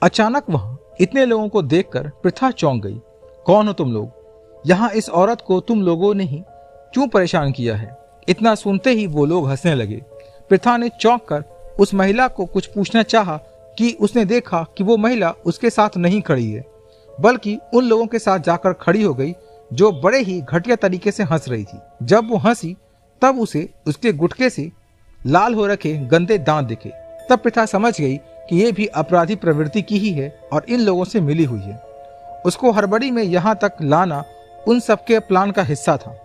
अचानक वहां इतने लोगों को देखकर प्रथा चौंक गई। कौन हो तुम लोग? यहाँ इस औरत को तुम लोगों ने ही क्यों परेशान किया है? इतना सुनते ही वो लोग हंसने लगे। प्रथा ने चौंक कर उस महिला को कुछ पूछना चाहा कि उसने देखा कि वो महिला उसके साथ नहीं खड़ी है, बल्कि उन लोगों के साथ जाकर खड़ी हो गई जो बड़े ही घटिया तरीके से हंस रही थी। जब वो हंसी तब उसे उसके गुटके से लाल हो रखे गंदे दांत दिखे। तब प्रथा समझ गई कि ये भी अपराधी प्रवृत्ति की ही है और इन लोगों से मिली हुई है। उसको हड़बड़ी में यहाँ तक लाना उन सबके प्लान का हिस्सा था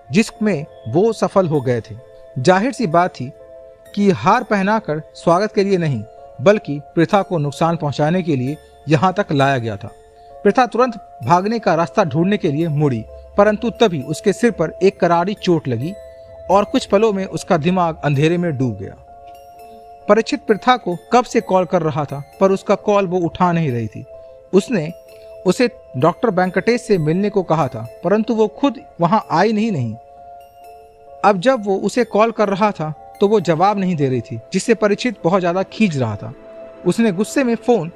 जिसमें वो सफल हो गए थे। जाहिर सी बात थी कि हार पहनाकर स्वागत के लिए नहीं, बल्कि प्रथा को नुकसान पहुंचाने के लिए यहाँ तक लाया गया था। प्रथा तुरंत भागने का रास्ता ढूंढने के लिए मुड़ी, परंतु तभी उसके सिर पर एक करारी चोट लगी और कुछ पलों में उसका दिमाग अंधेरे में डूब गया। परीक्षित प्रथा को कब से कॉल कर रहा था, पर उसका कॉल वो उठा नहीं रही थी। उसने उसे डॉक्टर वेंकटेश से मिलने को कहा था, परंतु वो खुद वहां आई नहीं। अब जब वो उसे कॉल कर रहा था तो वो जवाब नहीं दे रही थी, जिससे परीक्षित बहुत ज्यादा खींच रहा था। उसने गुस्से में फोन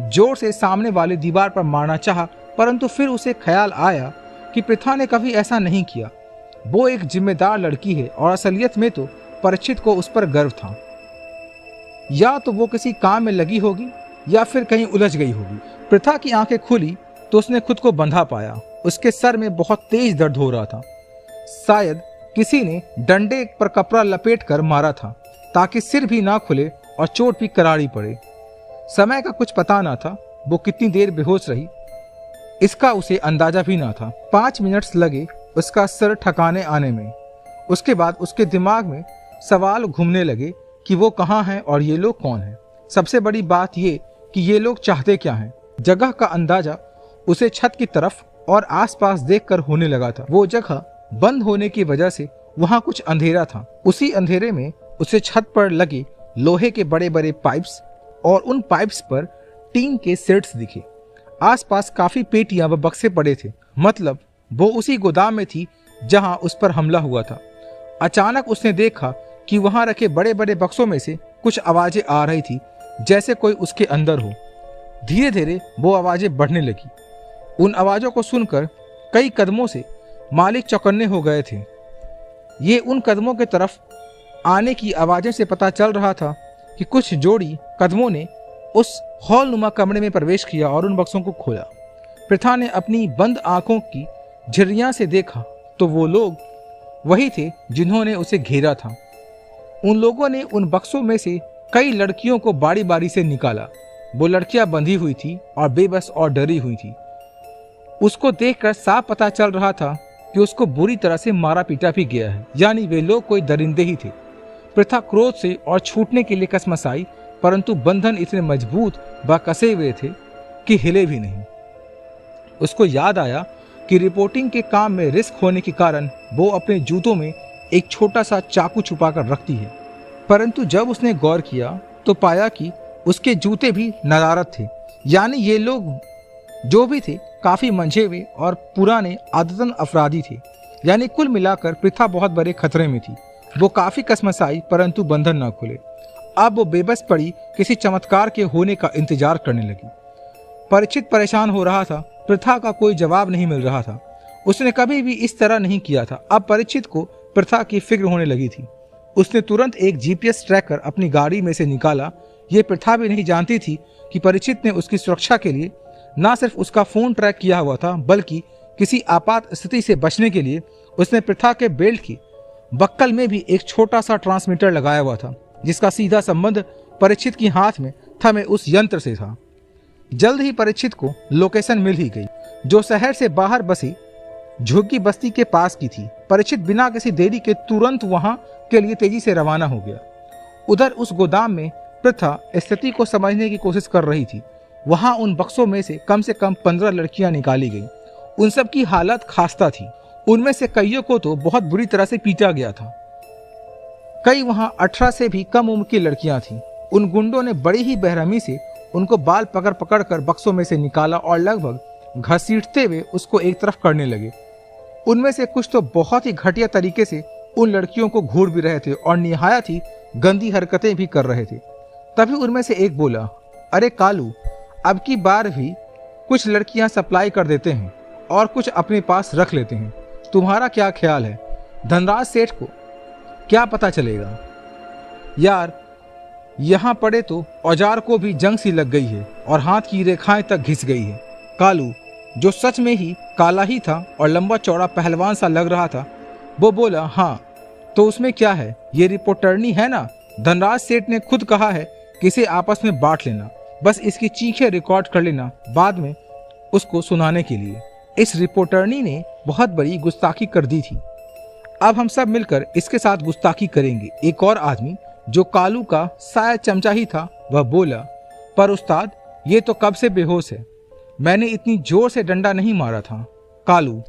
जोर से सामने वाली दीवार पर मारना चाहा, परंतु फिर उसे ख्याल आया कि प्रथा ने कभी ऐसा नहीं किया। वो एक जिम्मेदार लड़की है और असलियत में तो परीक्षित को उस पर गर्व था। या तो वो किसी काम में लगी होगी या फिर कहीं उलझ गई होगी। प्रथा की आंखें खुली तो उसने खुद को बंधा पाया। उसके सर में बहुत तेज दर्द हो रहा था। शायद किसी ने डंडे पर कपड़ा लपेटकर मारा था ताकि सिर भी ना खुले और चोट भी करारी पड़े। समय का कुछ पता ना था। वो कितनी देर बेहोश रही इसका उसे अंदाजा भी ना था। 5 मिनट लगे उसका सर ठिकाने आने में। उसके बाद उसके दिमाग में सवाल घूमने लगे कि वो कहाँ है और ये लोग कौन हैं। सबसे बड़ी बात ये कि ये लोग चाहते क्या हैं। जगह का अंदाजा उसे छत की तरफ और आसपास देखकर होने लगा था। वो जगह बंद होने की वजह से वहां कुछ अंधेरा था। उसी अंधेरे में उसे छत पर लगे लोहे के बड़े बड़े पाइप्स और उन पाइप्स पर टीन के सेट्स दिखे। आसपास काफी पेटियां व बक्से पड़े थे, मतलब वो उसी गोदाम में थी जहां उस पर हमला हुआ था। अचानक उसने देखा कि वहां रखे बड़े बड़े बक्सों में से कुछ आवाजें आ रही थी, जैसे कोई उसके अंदर हो। धीरे धीरे वो आवाजें बढ़ने लगी। उन आवाजों को सुनकर कई कदमों से मालिक चौकन्ने हो गए थे। ये उन कदमों के तरफ आने की आवाजें से पता चल रहा था कि कुछ जोड़ी कदमों ने उस हॉल नुमा कमरे में प्रवेश किया और उन बक्सों को खोला। प्रथा ने अपनी बंद आंखों की झिर्रियां से देखा तो वो लोग वही थे जिन्होंने उसे घेरा था। उन लोगों ने उन बक्सों में से कई लड़कियों को बारी बारी से निकाला। वो लड़कियां बंधी हुई थी और बेबस और डरी हुई थी। उसको देखकर साफ पता चल रहा था कि उसको बुरी तरह से मारा पीटा भी गया है, यानी वे लोग कोई दरिंदे ही थे। प्रथा क्रोध से और छूटने के लिए कसमसाई, परंतु बंधन इतने मजबूत व कसे हुए थे कि हिले भी नहीं। उसको याद आया कि रिपोर्टिंग के काम में रिस्क होने के कारण वो अपने जूतों में एक छोटा सा चाकू छुपाकर रखती है, परंतु जब उसने गौर किया तो पाया कि उसके जूते भी नदारत थे, यानी ये लोग जो भी थे काफी मंझे हुए और पुराने आदतन अपराधी थे। यानी कुल मिलाकर प्रथा बहुत बड़े खतरे में थी। वो काफी कसमसाई, परंतु बंधन न खुले। अब वो बेबस पड़ी किसी चमत्कार के होने का इंतजार करने लगी। परीक्षित परेशान हो रहा था। प्रथा का कोई जवाब नहीं मिल रहा था। उसने कभी भी इस तरह नहीं किया था। अब परीक्षित को प्रथा की फिक्र होने लगी थी। उसने तुरंत एक जीपीएस ट्रैकर अपनी गाड़ी में से निकाला। ये प्रथा भी नहीं जानती थी कि परीक्षित ने उसकी सुरक्षा के लिए न सिर्फ उसका फोन ट्रैक किया हुआ था, बल्कि किसी आपात स्थिति से बचने के लिए उसने प्रथा के बेल्ट की बक्कल में भी एक छोटा सा ट्रांसमीटर लगाया हुआ था, जिसका सीधा संबंध परीक्षित की हाथ में थमे उस यंत्र से था। जल्द ही परीक्षित को लोकेशन मिल ही गई, जो शहर से बाहर बसी झुग्गी बस्ती के पास की थी। परीक्षित बिना किसी देरी के तुरंत वहां के लिए तेजी से रवाना हो गया। उधर उस गोदाम में प्रथा स्थिति को समझने की कोशिश कर रही थी। वहां उन बक्सों में से कम 15 लड़कियां निकाली गईं। उन सब की हालत खास्ता थी। उनमें से कईयों को तो बहुत बुरी तरह से पीटा गया था। कई वहां 18 से भी कम उम्र की लड़कियां थीं। उन गुंडों ने बड़ी ही बेरहमी से उनको बाल पकड़ कर बक्सों में से निकाला और लगभग घसीटते हुए उसको एक तरफ करने लगे। उनमें से कुछ तो बहुत ही घटिया तरीके से उन लड़कियों को घूर भी रहे थे और निहायत ही गंदी हरकतें भी कर रहे थे। तभी उनमें से एक बोला, अरे कालू, अब की बार भी कुछ लड़कियां सप्लाई कर देते हैं और कुछ अपने पास रख लेते हैं। तुम्हारा क्या ख्याल है? धनराज सेठ को क्या पता चलेगा? यार, यहाँ पड़े तो औजार को भी जंग सी लग गई है और हाथ की रेखाएं तक घिस गई है। कालू, जो सच में ही काला ही था और लंबा चौड़ा पहलवान सा लग रहा था, वो बोला, हाँ तो उसमें क्या है, ये रिपोर्टरनी है ना। धनराज सेठ ने खुद कहा है कि इसे आपस में बांट लेना, बस इसकी चीखें रिकॉर्ड कर लेना बाद में उसको सुनाने के लिए। इस रिपोर्टरनी ने बहुत बड़ी गुस्ताखी कर दी थी। अब हम सब मिलकर इसके साथ गुस्ताखी करेंगे। एक और आदमी जो कालू का शायद चमचा ही था, वह बोला, पर उस्ताद ये तो कब से बेहोश है, मैंने इतनी जोर से डंडा नहीं मारा था। कालू,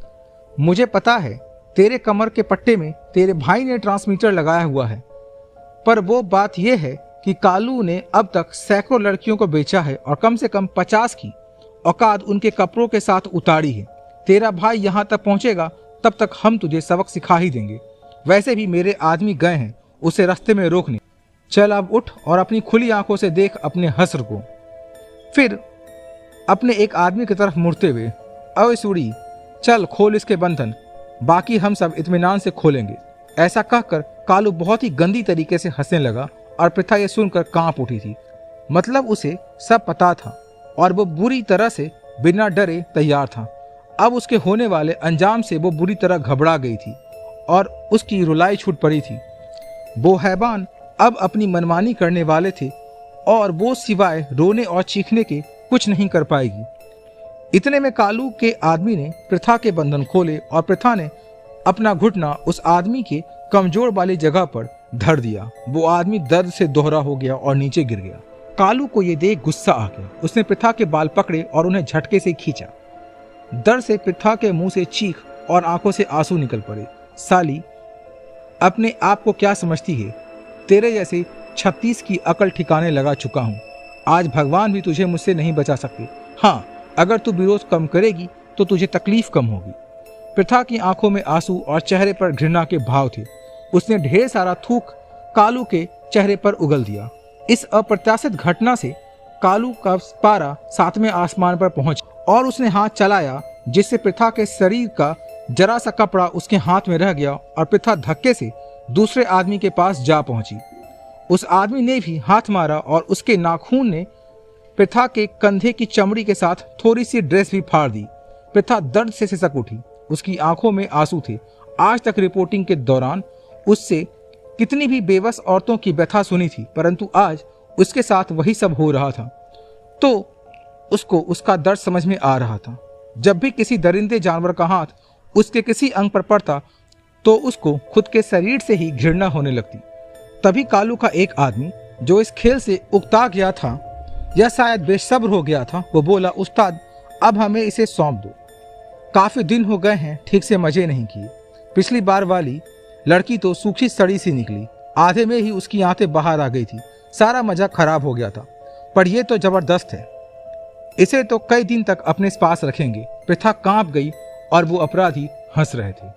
मुझे पता है तेरे कमर के पट्टे में तेरे भाई ने ट्रांसमीटर लगाया हुआ है, पर वो बात यह है कि कालू ने अब तक सैकड़ों लड़कियों को बेचा है और कम से कम 50 की औकात उनके कपड़ों के साथ उतारी है। तेरा भाई यहाँ तक पहुँचेगा तब तक हम तुझे सबक सिखा ही देंगे। वैसे भी मेरे आदमी गए हैं उसे रास्ते में रोकने। चल अब उठ और अपनी खुली आंखों से देख अपने हस्र को। फिर अपने एक आदमी की तरफ मुड़ते हुए, अवे सूड़ी, चल खोल इसके बंधन, बाकी हम सब इत्मीनान से खोलेंगे। ऐसा कहकर कालू बहुत ही गंदी तरीके से हंसने लगा और प्रथा ये सुनकर कांप उठी थी। मतलब उसे सब पता था और वो बुरी तरह से बिना डरे तैयार था। अब उसके होने वाले अंजाम से वो बुरी तरह घबरा गई थी और उसकी रुलाई छूट पड़ी थी। वो हैवान अब अपनी मनमानी करने वाले थे और वो सिवाय रोने और चीखने के कुछ नहीं कर पाएगी। इतने में कालू के आदमी ने प्रथा के बंधन खोले और प्रथा ने अपना घुटना उस आदमी के कमजोर वाली जगह पर धर दिया। वो आदमी दर्द से दोहरा हो गया और नीचे गिर गया। कालू को ये देख गुस्सा आ गया। उसने प्रथा के बाल पकड़े और उन्हें झटके से खींचा। दर्द से प्रथा के मुंह से चीख और आंखों से आंसू निकल पड़े। साली, अपने आप को क्या समझती है? तेरे जैसे 36 की अकल ठिकाने लगा चुका हूँ। आज भगवान भी तुझे मुझसे नहीं बचा सकते। हाँ, अगर तू विरोध कम करेगी तो तुझे तकलीफ कम होगी। प्रथा की आंखों में आंसू और चेहरे पर घृणा के भाव थे। उसने ढेर सारा थूक कालू के चेहरे पर उगल दिया। इस अप्रत्याशित घटना से कालू का पारा 7वें आसमान पर पहुंच और उसने हाथ चलाया, जिससे प्रथा के शरीर का जरा सा कपड़ा उसके हाथ में रह गया और प्रथा धक्के से दूसरे आदमी के पास जा पहुंची। उस आदमी ने भी हाथ मारा और उसके नाखून ने प्रथा के कंधे की चमड़ी के साथ थोड़ी सी ड्रेस भी फाड़ दी। प्रथा दर्द से सिसक उठी। उसकी आंखों में आंसू थे। आज तक रिपोर्टिंग के दौरान उससे कितनी भी बेबस औरतों की व्यथा सुनी थी, परंतु आज उसके साथ वही सब हो रहा था तो उसको उसका दर्द समझ में आ रहा था। जब भी किसी दरिंदे जानवर का हाथ उसके किसी अंग पर पड़ता तो उसको खुद के शरीर से ही घृणा होने लगती। तभी कालू का एक आदमी जो इस खेल से उकता गया था या शायद बेसब्र हो गया था, वो बोला, उस्ताद अब हमें इसे सौंप दो। काफी दिन हो गए हैं ठीक से मजे नहीं किए। पिछली बार वाली लड़की तो सूखी सड़ी सी निकली, आधे में ही उसकी आंतें बाहर आ गई थी। सारा मजा खराब हो गया था, पर यह तो जबरदस्त है। इसे तो कई दिन तक अपने पास रखेंगे। प्रथा कांप गई और वो अपराधी हंस रहे थे।